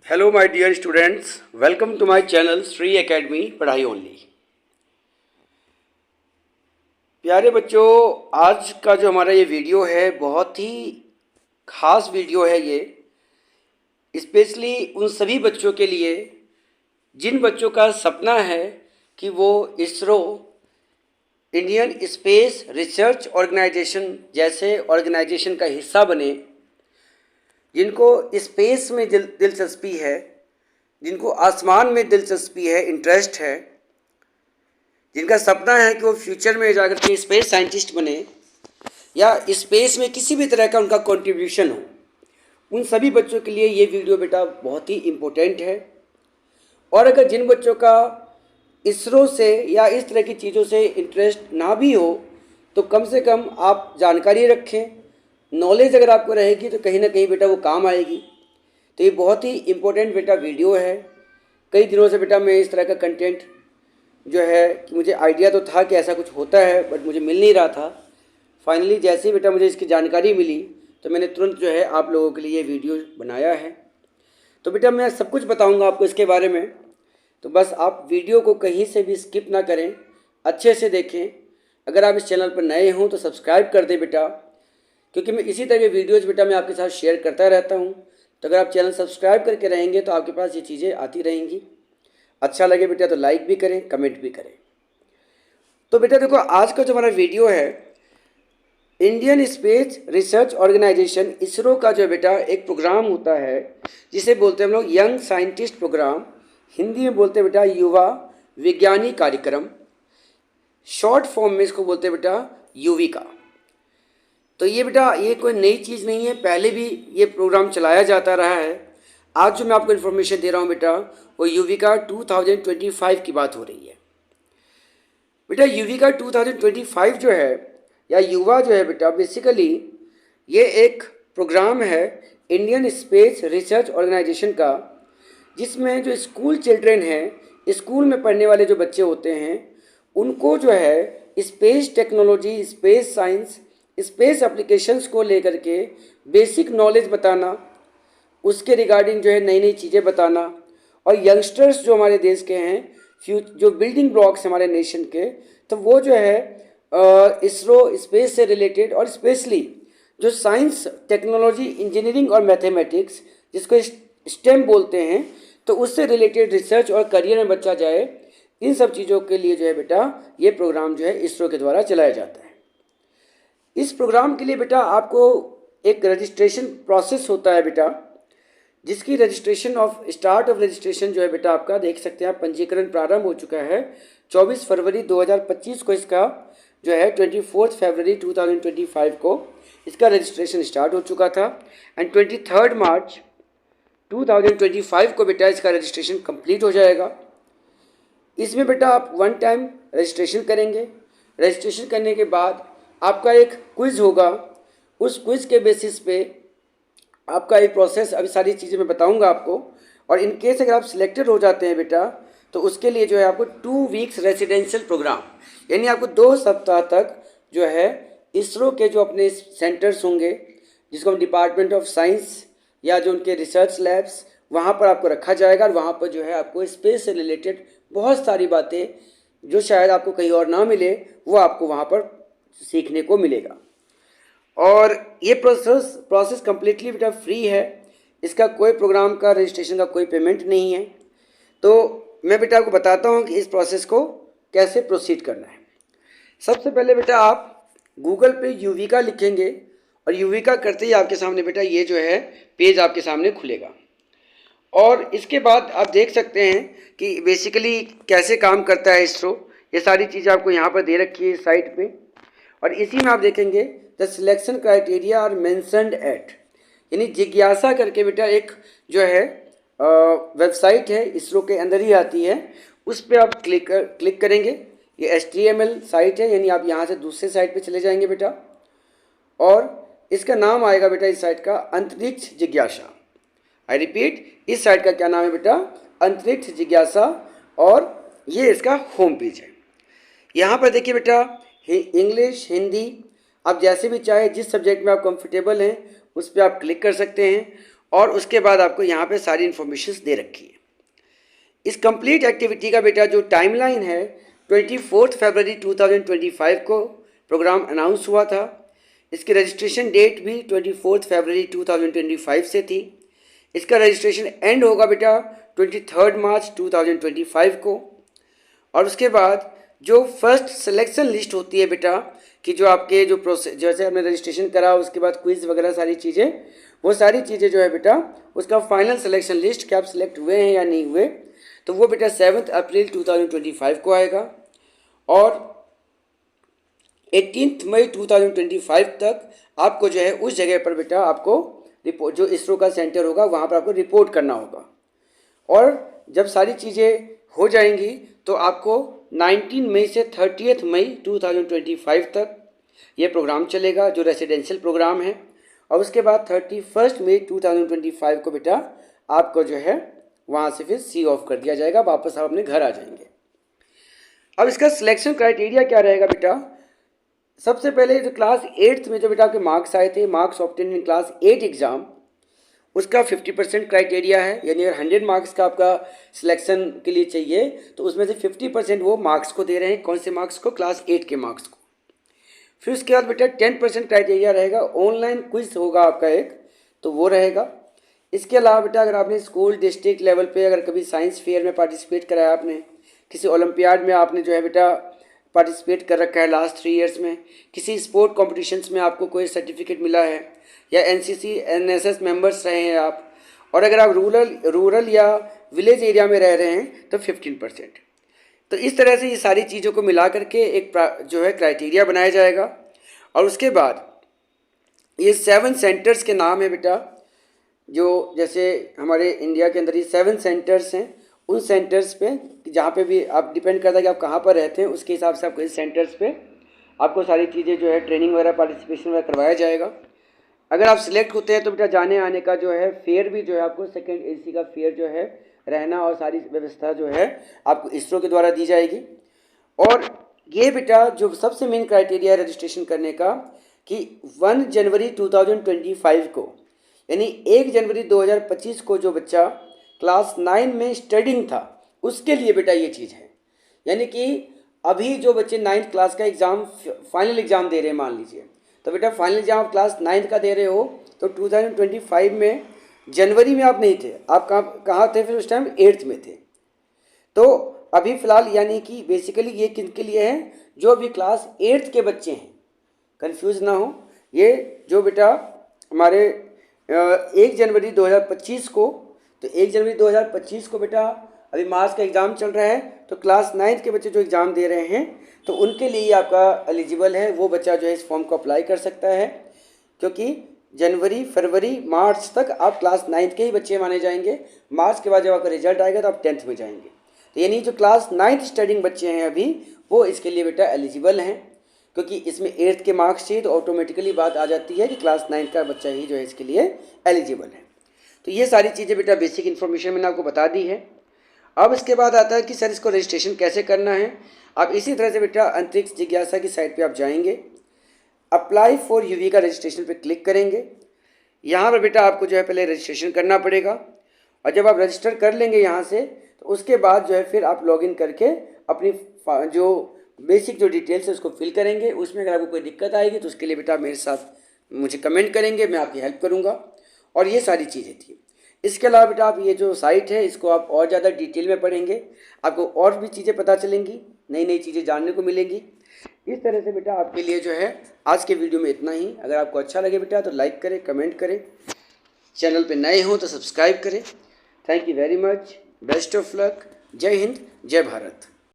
Hello my dear students, welcome to my channel Shri academy पढ़ाई only. प्यारे बच्चों, आज का जो हमारा ये वीडियो है बहुत ही खास वीडियो है। ये स्पेशली उन सभी बच्चों के लिए जिन बच्चों का सपना है कि वो ISRO, Indian space research organisation जैसे ऑर्गेनाइजेशन का हिस्सा बने, जिनको स्पेस में दिलचस्पी है, जिनको आसमान में दिलचस्पी है, इंटरेस्ट है, जिनका सपना है कि वो फ्यूचर में जाकर के स्पेस साइंटिस्ट बने या स्पेस में किसी भी तरह का उनका कंट्रीब्यूशन हो, उन सभी बच्चों के लिए ये वीडियो बेटा बहुत ही इम्पोर्टेंट है। और अगर जिन बच्चों का इसरो से या इस तरह की चीज़ों से इंटरेस्ट ना भी हो तो कम से कम आप जानकारी रखें, नॉलेज अगर आपको रहेगी तो कहीं ना कहीं बेटा वो काम आएगी। तो ये बहुत ही इम्पोर्टेंट बेटा वीडियो है। कई दिनों से बेटा मैं इस तरह का कंटेंट जो है कि मुझे आइडिया तो था कि ऐसा कुछ होता है बट मुझे मिल नहीं रहा था। फाइनली जैसे ही बेटा मुझे इसकी जानकारी मिली तो मैंने तुरंत जो है आप लोगों के लिए ये वीडियो बनाया है। तो बेटा मैं सब कुछ बताऊंगा आपको इसके बारे में, तो बस आप वीडियो को कहीं से भी स्किप ना करें, अच्छे से देखें। अगर आप इस चैनल पर नए हों तो सब्सक्राइब कर दें बेटा, क्योंकि मैं इसी तरह के वीडियोज़ बेटा मैं आपके साथ शेयर करता रहता हूँ। तो अगर आप चैनल सब्सक्राइब करके रहेंगे तो आपके पास ये चीज़ें आती रहेंगी। अच्छा लगे बेटा तो लाइक भी करें, कमेंट भी करें। तो बेटा देखो, आज का जो हमारा वीडियो है, Indian space research organisation ISRO का जो बेटा एक प्रोग्राम होता है जिसे बोलते हैं हम लोग यंग साइंटिस्ट प्रोग्राम, हिंदी में बोलते हैं बेटा युवा विज्ञानी कार्यक्रम, शॉर्ट फॉर्म में इसको बोलते हैं बेटा युविका। तो ये बेटा ये कोई नई चीज़ नहीं है, पहले भी ये प्रोग्राम चलाया जाता रहा है। आज जो मैं आपको इन्फॉर्मेशन दे रहा हूँ बेटा वो युविका 2025 की बात हो रही है। बेटा युविका 2025 जो है या युवा जो है बेटा, बेसिकली ये एक प्रोग्राम है इंडियन स्पेस रिसर्च ऑर्गेनाइजेशन का, जिसमें जो स्कूल चिल्ड्रेन हैं, स्कूल में पढ़ने वाले जो बच्चे होते हैं, उनको जो है space technology, space science, space applications को लेकर के बेसिक नॉलेज बताना, उसके रिगार्डिंग जो है नई नई चीज़ें बताना। और यंगस्टर्स जो हमारे देश के हैं, जो बिल्डिंग ब्लॉक्स हमारे नेशन के, तो वो जो है इसरो स्पेस से रिलेटेड और स्पेशली जो साइंस, टेक्नोलॉजी, इंजीनियरिंग और मैथमेटिक्स जिसको स्टेम बोलते हैं, तो उससे रिलेटेड रिसर्च और करियर में बच्चा जाए, इन सब चीज़ों के लिए जो है बेटा ये प्रोग्राम जो है इसरो के द्वारा चलाया जाता है। इस प्रोग्राम के लिए बेटा आपको एक रजिस्ट्रेशन प्रोसेस होता है बेटा, जिसकी रजिस्ट्रेशन स्टार्ट ऑफ रजिस्ट्रेशन जो है बेटा आपका देख सकते हैं आप, पंजीकरण प्रारंभ हो चुका है 24 फरवरी 2025 को। इसका जो है 24 फरवरी 2025 को इसका रजिस्ट्रेशन स्टार्ट हो चुका था एंड 23 मार्च 2025 को बेटा इसका रजिस्ट्रेशन कंप्लीट हो जाएगा। इसमें बेटा आप वन टाइम रजिस्ट्रेशन करेंगे। रजिस्ट्रेशन करने के बाद आपका एक क्विज़ होगा, उस क्विज़ के बेसिस पे आपका एक प्रोसेस, अभी सारी चीज़ें मैं बताऊंगा आपको। और इन केस अगर आप सिलेक्टेड हो जाते हैं बेटा तो उसके लिए जो है आपको 2 वीक्स रेजिडेंशियल प्रोग्राम, यानी आपको 2 सप्ताह तक जो है इसरो के जो अपने सेंटर्स होंगे, जिसको हम डिपार्टमेंट ऑफ साइंस या जो उनके रिसर्च लैब्स, वहाँ पर आपको रखा जाएगा। और वहाँ पर जो है आपको स्पेस से रिलेटेड बहुत सारी बातें जो शायद आपको कहीं और ना मिले, वो आपको वहाँ पर सीखने को मिलेगा। और ये प्रोसेस कम्प्लीटली बेटा फ्री है, इसका कोई प्रोग्राम का रजिस्ट्रेशन का कोई पेमेंट नहीं है। तो मैं बेटा आपको बताता हूँ कि इस प्रोसेस को कैसे प्रोसीड करना है। सबसे पहले बेटा आप गूगल पे युविका लिखेंगे और युविका करते ही आपके सामने बेटा ये जो है पेज आपके सामने खुलेगा। और इसके बाद आप देख सकते हैं कि बेसिकली कैसे काम करता है इसरो, ये सारी चीज़ें आपको यहाँ पर दे रखी है इस साइट पे। और इसी में आप देखेंगे the selection criteria are mentioned at, यानी जिज्ञासा करके बेटा एक जो है वेबसाइट है, इसरो के अंदर ही आती है, उस पर आप क्लिक करेंगे। ये HTML साइट है, यानी आप यहाँ से दूसरे साइट पे चले जाएंगे बेटा, और इसका नाम आएगा बेटा इस साइट का अंतरिक्ष जिज्ञासा। आई रिपीट, इस साइट का क्या नाम है बेटा? अंतरिक्ष जिज्ञासा। और ये इसका होम पेज है। यहाँ पर देखिए बेटा इंग्लिश, हिंदी, आप जैसे भी चाहे जिस सब्जेक्ट में आप कंफर्टेबल हैं उस पर आप क्लिक कर सकते हैं। और उसके बाद आपको यहाँ पे सारी इन्फॉर्मेशन दे रखी है। इस कंप्लीट एक्टिविटी का बेटा जो टाइमलाइन है 24 फरवरी 2025 को प्रोग्राम अनाउंस हुआ था। इसकी रजिस्ट्रेशन डेट भी 24 फरवरी 2025 से थी। इसका रजिस्ट्रेशन एंड होगा बेटा 23 मार्च 2025 को। और उसके बाद जो फर्स्ट सिलेक्शन लिस्ट होती है बेटा कि जो आपके जो प्रोसेस जैसे हमने रजिस्ट्रेशन करा उसके बाद क्विज वगैरह सारी चीज़ें, वो सारी चीज़ें जो है बेटा उसका फाइनल सिलेक्शन लिस्ट क्या आप सिलेक्ट हुए हैं या नहीं हुए, तो वो बेटा 7 अप्रैल 2025 को आएगा। और 18 मई 2025 तक आपको जो है उस जगह पर बेटा आपको रिपोर्ट जो इसरो का सेंटर होगा वहाँ पर आपको रिपोर्ट करना होगा। और जब सारी चीज़ें हो जाएंगी तो आपको 19 मई से 30 मई 2025 तक ये प्रोग्राम चलेगा जो रेसिडेंशियल प्रोग्राम है। और उसके बाद 31 मई 2025 को बेटा आपको जो है वहाँ से फिर सी ऑफ कर दिया जाएगा, वापस आप अपने घर आ जाएंगे। अब इसका सिलेक्शन क्राइटेरिया क्या रहेगा बेटा, सबसे पहले जो क्लास 8th में जो बेटा आपके मार्क्स आए थे, marks obtain in class 8 exam, उसका 50% क्राइटेरिया है। यानी अगर 100 मार्क्स का आपका सिलेक्शन के लिए चाहिए तो उसमें से 50% वो मार्क्स को दे रहे हैं। कौन से मार्क्स को? क्लास 8 के मार्क्स को। फिर उसके बाद बेटा 10% क्राइटेरिया रहेगा, ऑनलाइन क्विज होगा आपका एक, तो वो रहेगा। इसके अलावा बेटा अगर आपने स्कूल डिस्ट्रिक्ट लेवल पे अगर कभी साइंस फेयर में पार्टिसिपेट कराया, आपने किसी ओलंपियाड में आपने जो है बेटा पार्टिसिपेट कर रखा है लास्ट 3 ईयर्स में, किसी स्पोर्ट कॉम्पिटिशन्स में आपको कोई सर्टिफिकेट मिला है, या एनसीसी एनएसएस मेंबर्स रहे हैं आप, और अगर आप रूरल या विलेज एरिया में रह रहे हैं तो 15%। तो इस तरह से ये सारी चीज़ों को मिला करके एक जो है क्राइटेरिया बनाया जाएगा। और उसके बाद ये 7 सेंटर्स के नाम है बेटा, जो जैसे हमारे इंडिया के अंदर ये 7 सेंटर्स हैं, उन सेंटर्स पे जहाँ पे भी आप डिपेंड करता है कि आप कहाँ पर रहते हैं, उसके हिसाब से आपको इस सेंटर्स पे आपको सारी चीज़ें जो है ट्रेनिंग वगैरह पार्टिसिपेशन वगैरह करवाया जाएगा। अगर आप सिलेक्ट होते हैं तो बेटा जाने आने का जो है फेयर भी जो है आपको सेकेंड एसी का फेयर जो है, रहना और सारी व्यवस्था जो है आपको इसरो के द्वारा दी जाएगी। और ये बेटा जो सबसे मेन क्राइटेरिया है रजिस्ट्रेशन करने का कि 1 जनवरी 2025 को, यानी 1 जनवरी 2025 को जो बच्चा क्लास 9 में स्टडिंग था उसके लिए बेटा ये चीज़ है। यानी कि अभी जो बच्चे 9th क्लास का एग्ज़ाम फाइनल एग्ज़ाम दे रहे हैं, मान लीजिए, तो बेटा फाइनल एग्ज़ाम आप क्लास 9th का दे रहे हो तो 2025 में जनवरी में आप नहीं थे, आप कहाँ थे फिर उस टाइम? 8th में थे। तो अभी फ़िलहाल यानी कि बेसिकली ये किनके लिए है? जो अभी क्लास 8th के बच्चे हैं, कंफ्यूज ना हो। ये जो बेटा हमारे 1 जनवरी 2025 को, तो 1 जनवरी 2025 को बेटा अभी मार्च का एग्ज़ाम चल रहा है, तो क्लास 9th के बच्चे जो एग्ज़ाम दे रहे हैं तो उनके लिए आपका एलिजिबल है, वो बच्चा जो है इस फॉर्म को अप्लाई कर सकता है। क्योंकि जनवरी फरवरी मार्च तक आप क्लास 9th के ही बच्चे माने जाएंगे, मार्च के बाद जब आपका रिजल्ट आएगा तो आप 10th में जाएंगे। तो यानी जो क्लास 9th स्टडिंग बच्चे हैं अभी, वो इसके लिए बेटा एलिजिबल हैं, क्योंकि इसमें 8th के मार्क्स चाहिए, तो ऑटोमेटिकली बात आ जाती है कि क्लास 9th का बच्चा ही जो है इसके लिए एलिजिबल है। तो ये सारी चीज़ें बेटा बेसिक इन्फॉर्मेशन मैंने आपको बता दी है। अब इसके बाद आता है कि सर इसको रजिस्ट्रेशन कैसे करना है। आप इसी तरह से बेटा अंतरिक्ष जिज्ञासा की साइट पे आप जाएंगे, अप्लाई फॉर यूवी का रजिस्ट्रेशन पे क्लिक करेंगे। यहाँ पर बेटा आपको जो है पहले रजिस्ट्रेशन करना पड़ेगा, और जब आप रजिस्टर कर लेंगे यहाँ से तो उसके बाद जो है फिर आप लॉगिन करके अपनी जो बेसिक जो डिटेल्स है उसको फिल करेंगे। उसमें अगर आपको कोई दिक्कत आएगी तो उसके लिए बेटा मेरे साथ मुझे कमेंट करेंगे, मैं आपकी हेल्प करूँगा। और ये सारी चीज़ें थी। इसके अलावा बेटा आप ये जो साइट है इसको आप और ज़्यादा डिटेल में पढ़ेंगे, आपको और भी चीज़ें पता चलेंगी, नई नई चीज़ें जानने को मिलेंगी। इस तरह से बेटा आपके लिए जो है आज के वीडियो में इतना ही। अगर आपको अच्छा लगे बेटा तो लाइक करें, कमेंट करें, चैनल पे नए हो तो सब्सक्राइब करें। Thank you very much, best of luck, जय हिंद, जय भारत।